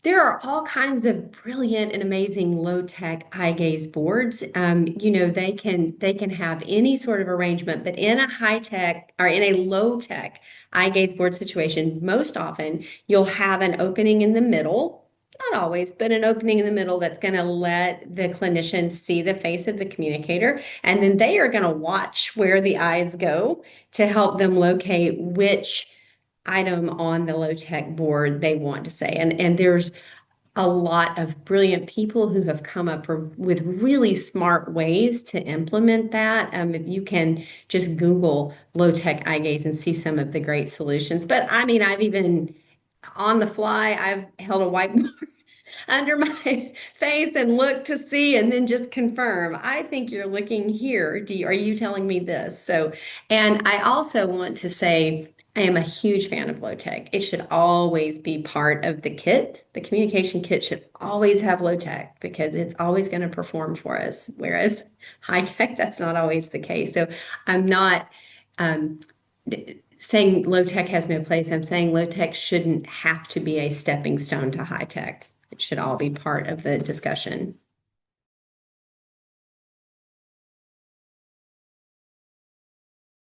There are all kinds of brilliant and amazing low-tech eye gaze boards. They can have any sort of arrangement, but in a high-tech or in a low-tech eye gaze board situation, most often you'll have an opening in the middle, not always, but an opening in the middle that's going to let the clinician see the face of the communicator, and then they are going to watch where the eyes go to help them locate which item on the low tech board they want to say. And there's a lot of brilliant people who have come up with really smart ways to implement that. If you can just Google low tech eye gaze and see some of the great solutions. But I mean, I've even on the fly, I've held a whiteboard under my face and looked to see and then just confirm. I think you're looking here. Are you telling me this? So, and I also want to say I am a huge fan of low tech. It should always be part of the kit. The communication kit should always have low tech because it's always going to perform for us. Whereas high tech, that's not always the case. So I'm not um, saying low tech has no place. I'm saying low tech shouldn't have to be a stepping stone to high tech. It should all be part of the discussion.